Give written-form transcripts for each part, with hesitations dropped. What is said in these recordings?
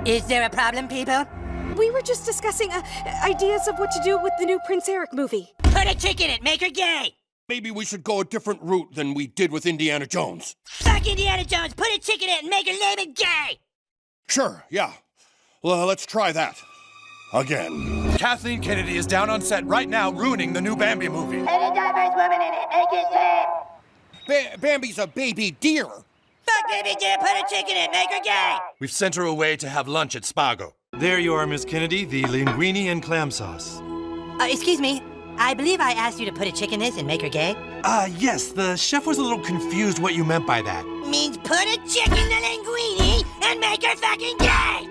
Is there a problem, people? We were just discussing ideas of what to do with the new Prince Eric movie. Put a chick in it, make her gay! Maybe we should go a different route than we did with Indiana Jones. Fuck Indiana Jones, put a chick in it and make her name it gay! Sure, yeah. Well, let's try that. Again. Kathleen Kennedy is down on set right now ruining the new Bambi movie. Put a diverse woman in it, make it gay! Bambi's a baby deer. Fuck baby dear, put a chick in it, make her gay! We've sent her away to have lunch at Spago. There you are, Miss Kennedy, the linguine and clam sauce. Excuse me, I believe I asked you to put a chick in this and make her gay? Yes, the chef was a little confused what you meant by that. Means put a chick in the linguine and make her fucking gay!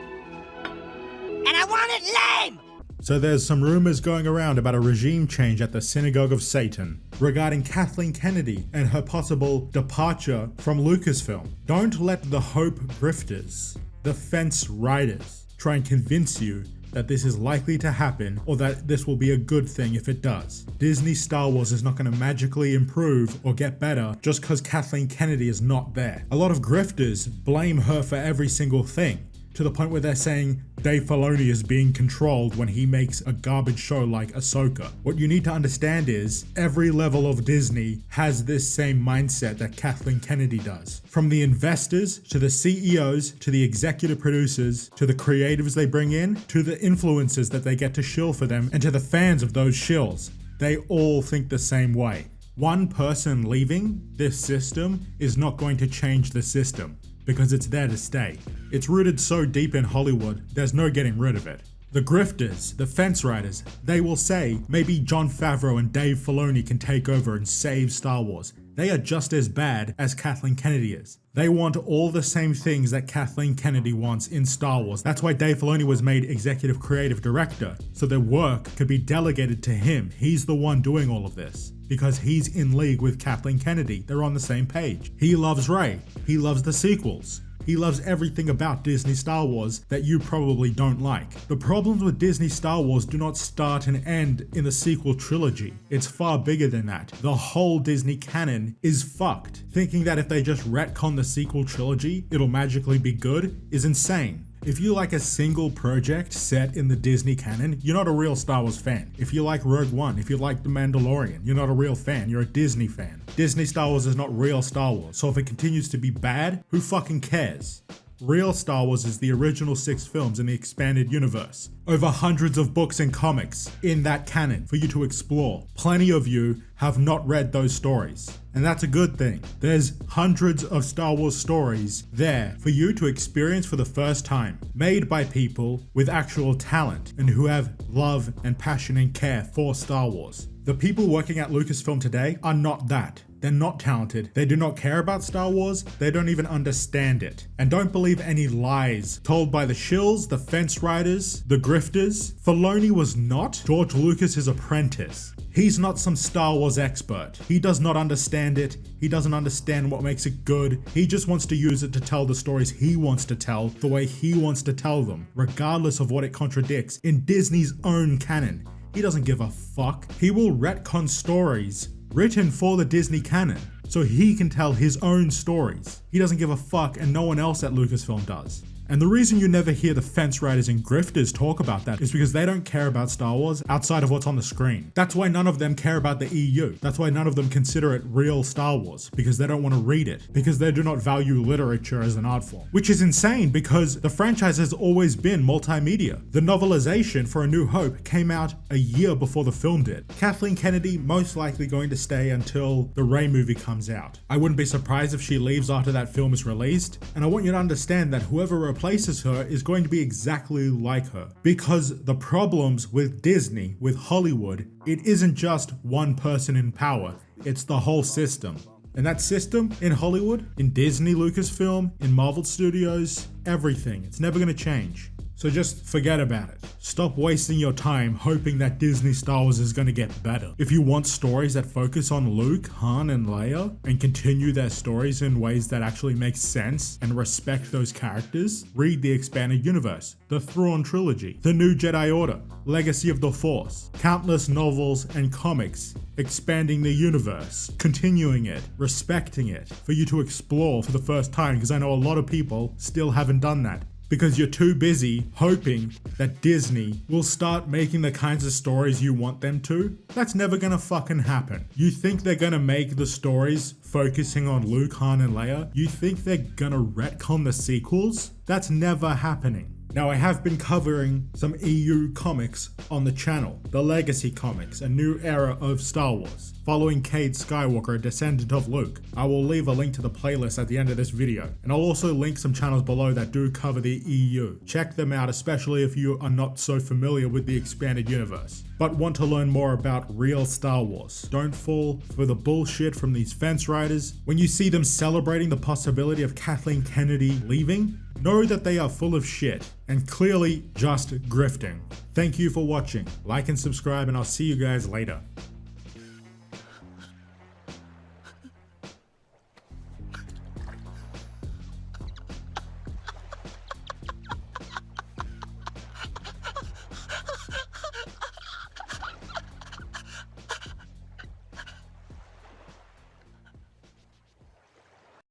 And I want it lame! So there's some rumors going around about a regime change at the Synagogue of Satan regarding Kathleen Kennedy and her possible departure from Lucasfilm. Don't let the hope grifters, the fence riders, try and convince you that this is likely to happen or that this will be a good thing if it does. Disney Star Wars is not going to magically improve or get better just because Kathleen Kennedy is not there. A lot of grifters blame her for every single thing, to the point where they're saying Dave Filoni is being controlled when he makes a garbage show like Ahsoka. What you need to understand is every level of Disney has this same mindset that Kathleen Kennedy does. From the investors, to the CEOs, to the executive producers, to the creatives they bring in, to the influencers that they get to shill for them, and to the fans of those shills. They all think the same way. One person leaving this system is not going to change the system, because it's there to stay. It's rooted so deep in Hollywood, there's no getting rid of it. The grifters, the fence riders, they will say maybe Jon Favreau and Dave Filoni can take over and save Star Wars. They are just as bad as Kathleen Kennedy is. They want all the same things that Kathleen Kennedy wants in Star Wars. That's why Dave Filoni was made executive creative director, so their work could be delegated to him. He's the one doing all of this, because he's in league with Kathleen Kennedy. They're on the same page. He loves Rey. He loves the sequels. He loves everything about Disney Star Wars that you probably don't like. The problems with Disney Star Wars do not start and end in the sequel trilogy. It's far bigger than that. The whole Disney canon is fucked. Thinking that if they just retcon the sequel trilogy, it'll magically be good is insane. If you like a single project set in the Disney canon, you're not a real Star Wars fan. If you like Rogue One, if you like The Mandalorian, you're not a real fan, you're a Disney fan. Disney Star Wars is not real Star Wars, so if it continues to be bad, who fucking cares? Real Star Wars is the original 6 films in the expanded universe. Over hundreds of books and comics in that canon for you to explore. Plenty of you have not read those stories, and that's a good thing. There's hundreds of Star Wars stories there for you to experience for the first time, made by people with actual talent and who have love and passion and care for Star Wars. The people working at Lucasfilm today are not that. They're not talented. They do not care about Star Wars. They don't even understand it. And don't believe any lies told by the shills, the fence riders, the grifters. Filoni was not George Lucas's apprentice. He's not some Star Wars expert. He does not understand it. He doesn't understand what makes it good. He just wants to use it to tell the stories he wants to tell the way he wants to tell them, regardless of what it contradicts in Disney's own canon. He doesn't give a fuck. He will retcon stories written for the Disney canon, so he can tell his own stories. He doesn't give a fuck, and no one else at Lucasfilm does. And the reason you never hear the fence riders and grifters talk about that is because they don't care about Star Wars outside of what's on the screen. That's why none of them care about the EU. That's why none of them consider it real Star Wars, because they don't want to read it, because they do not value literature as an art form. Which is insane, because the franchise has always been multimedia. The novelization for A New Hope came out a year before the film did. Kathleen Kennedy most likely going to stay until the Rey movie comes out. I wouldn't be surprised if she leaves after that film is released, and I want you to understand that whoever replaces her is going to be exactly like her. Because the problems with Disney, with Hollywood, it isn't just one person in power, it's the whole system. And that system in Hollywood, in Disney, Lucasfilm, in Marvel Studios, everything, it's never going to change. So just forget about it. Stop wasting your time hoping that Disney Star Wars is going to get better. If you want stories that focus on Luke, Han, and Leia, and continue their stories in ways that actually make sense and respect those characters, read the expanded universe, the Thrawn trilogy, the New Jedi Order, Legacy of the Force, countless novels and comics expanding the universe, continuing it, respecting it, for you to explore for the first time, because I know a lot of people still haven't done that. because you're too busy hoping that Disney will start making the kinds of stories you want them to. That's never gonna fucking happen. You think they're gonna make the stories focusing on Luke, Han, and Leia? You think they're gonna retcon the sequels? That's never happening. Now, I have been covering some EU comics on the channel, the Legacy comics, a new era of Star Wars, following Cade Skywalker, a descendant of Luke. I will leave a link to the playlist at the end of this video, and I'll also link some channels below that do cover the EU. Check them out, especially if you are not so familiar with the expanded universe, but want to learn more about real Star Wars. Don't fall for the bullshit from these fence riders. When you see them celebrating the possibility of Kathleen Kennedy leaving, know that they are full of shit and clearly just grifting. Thank you for watching. Like and subscribe, and I'll see you guys later.